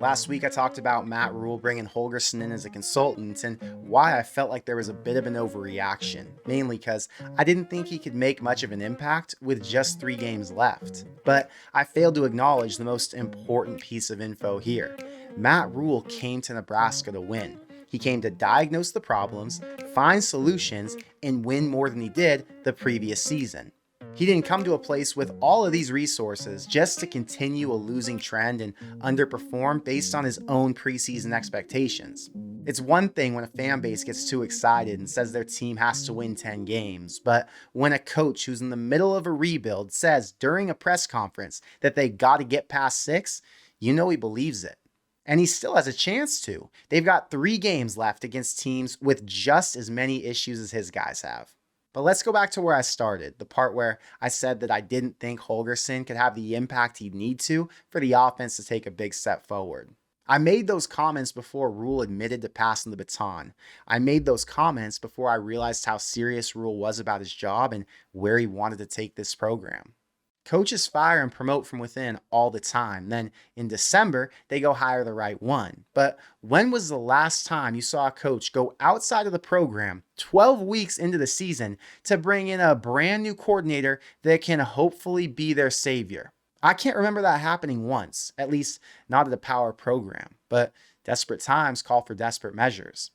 Last week I talked about Matt Rhule bringing Holgersen in as a consultant and why I felt like there was a bit of an overreaction, mainly because I didn't think he could make much of an impact with just 3 games left. But I failed to acknowledge the most important piece of info here. Matt Rhule came to Nebraska to win. He came to diagnose the problems, find solutions, and win more than he did the previous season. He didn't come to a place with all of these resources just to continue a losing trend and underperform based on his own preseason expectations. It's one thing when a fan base gets too excited and says their team has to win 10 games, but when a coach who's in the middle of a rebuild says during a press conference that they gotta get past 6, you know he believes it. And he still has a chance to. They've got 3 games left against teams with just as many issues as his guys have. But let's go back to where I started, the part where I said that I didn't think Holgersen could have the impact he'd need to for the offense to take a big step forward. I made those comments before Rhule admitted to passing the baton. I made those comments before I realized how serious Rhule was about his job and where he wanted to take this program. Coaches fire and promote from within all the time. Then in December, they go hire the right one. But when was the last time you saw a coach go outside of the program 12 weeks into the season to bring in a brand new coordinator that can hopefully be their savior? I can't remember that happening once, at least not at a power program. But desperate times call for desperate measures.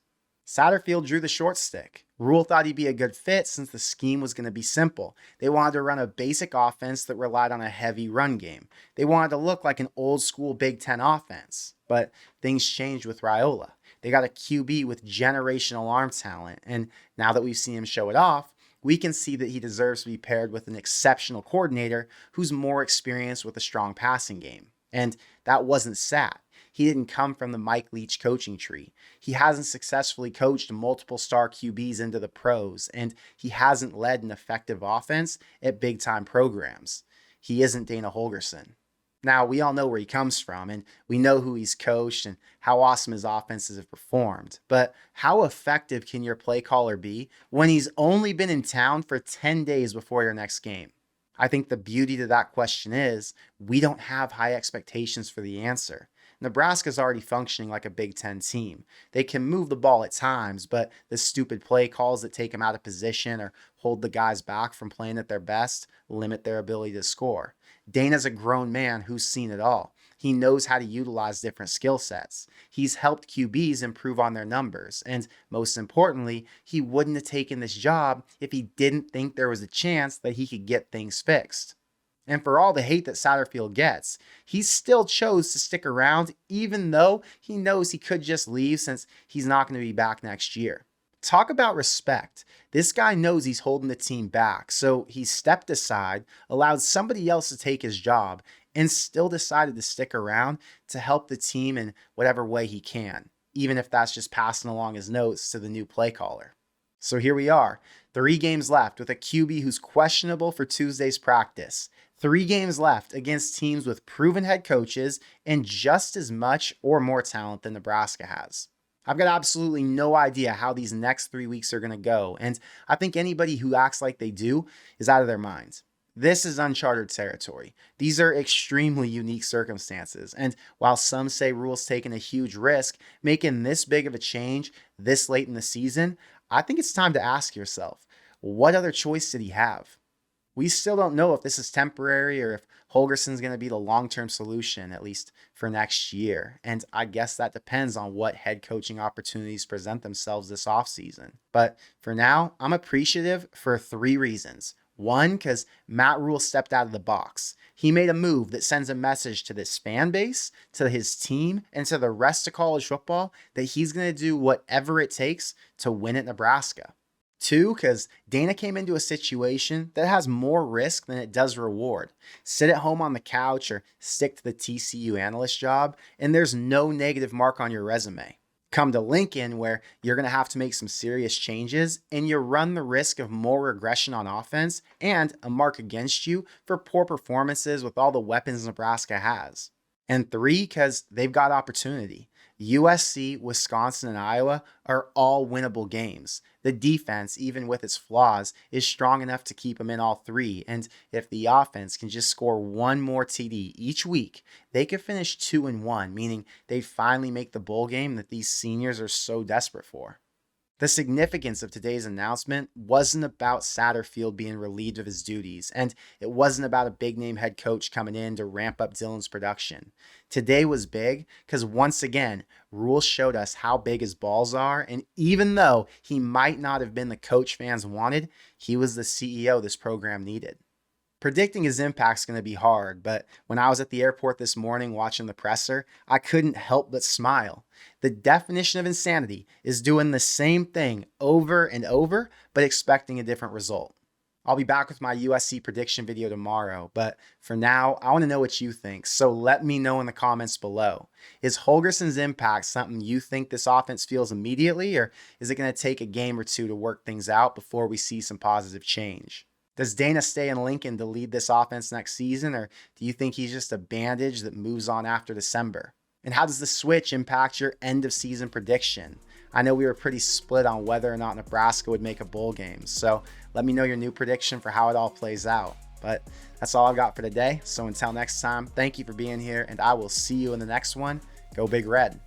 Satterfield drew the short stick. Rhule thought he'd be a good fit since the scheme was going to be simple. They wanted to run a basic offense that relied on a heavy run game. They wanted to look like an old school Big Ten offense. But things changed with Rhule. They got a QB with generational arm talent, and now that we've seen him show it off, we can see that he deserves to be paired with an exceptional coordinator who's more experienced with a strong passing game. And that wasn't Sat. He didn't come from the Mike Leach coaching tree. He hasn't successfully coached multiple star QBs into the pros, and he hasn't led an effective offense at big-time programs. He isn't Dana Holgersen. Now, we all know where he comes from, and we know who he's coached and how awesome his offenses have performed. But how effective can your play caller be when he's only been in town for 10 days before your next game? I think the beauty to that question is we don't have high expectations for the answer. Nebraska's already functioning like a Big Ten team. They can move the ball at times, but the stupid play calls that take them out of position or hold the guys back from playing at their best limit their ability to score. Dana's a grown man who's seen it all. He knows how to utilize different skill sets. He's helped QBs improve on their numbers. And most importantly, he wouldn't have taken this job if he didn't think there was a chance that he could get things fixed. And for all the hate that Satterfield gets, he still chose to stick around even though he knows he could just leave since he's not going to be back next year. Talk about respect. This guy knows he's holding the team back, so he stepped aside, allowed somebody else to take his job, and still decided to stick around to help the team in whatever way he can, even if that's just passing along his notes to the new play caller. So here we are, 3 games left with a QB who's questionable for Tuesday's practice. 3 games left against teams with proven head coaches and just as much or more talent than Nebraska has. I've got absolutely no idea how these next 3 weeks are going to go, and I think anybody who acts like they do is out of their minds. This is uncharted territory. These are extremely unique circumstances, and while some say Rhule's taking a huge risk, making this big of a change this late in the season, I think it's time to ask yourself, what other choice did he have? We still don't know if this is temporary or if Holgersen's going to be the long-term solution, at least for next year. And I guess that depends on what head coaching opportunities present themselves this offseason. But for now, I'm appreciative for 3 reasons. 1, because Matt Rhule stepped out of the box. He made a move that sends a message to this fan base, to his team, and to the rest of college football that he's going to do whatever it takes to win at Nebraska. 2, because Dana came into a situation that has more risk than it does reward. Sit at home on the couch or stick to the TCU analyst job, and there's no negative mark on your resume. Come to Lincoln, where you're going to have to make some serious changes, and you run the risk of more regression on offense and a mark against you for poor performances with all the weapons Nebraska has. And 3, because they've got opportunity. USC, Wisconsin, and Iowa are all winnable games. The defense, even with its flaws, is strong enough to keep them in all three. And if the offense can just score one more TD each week, they could finish 2-1, meaning they'd finally make the bowl game that these seniors are so desperate for. The significance of today's announcement wasn't about Satterfield being relieved of his duties, and it wasn't about a big name head coach coming in to ramp up Dylan's production. Today was big because once again, Rhule showed us how big his balls are, and even though he might not have been the coach fans wanted, he was the CEO this program needed. Predicting his impact's going to be hard, but when I was at the airport this morning watching the presser, I couldn't help but smile. The definition of insanity is doing the same thing over and over, but expecting a different result. I'll be back with my USC prediction video tomorrow, but for now, I want to know what you think, so let me know in the comments below. Is Holgersen's impact something you think this offense feels immediately, or is it going to take a game or two to work things out before we see some positive change? Does Dana stay in Lincoln to lead this offense next season, or do you think he's just a bandage that moves on after December? And how does the switch impact your end of season prediction? I know we were pretty split on whether or not Nebraska would make a bowl game, so let me know your new prediction for how it all plays out. But that's all I've got for today, so until next time, thank you for being here, and I will see you in the next one. Go Big Red.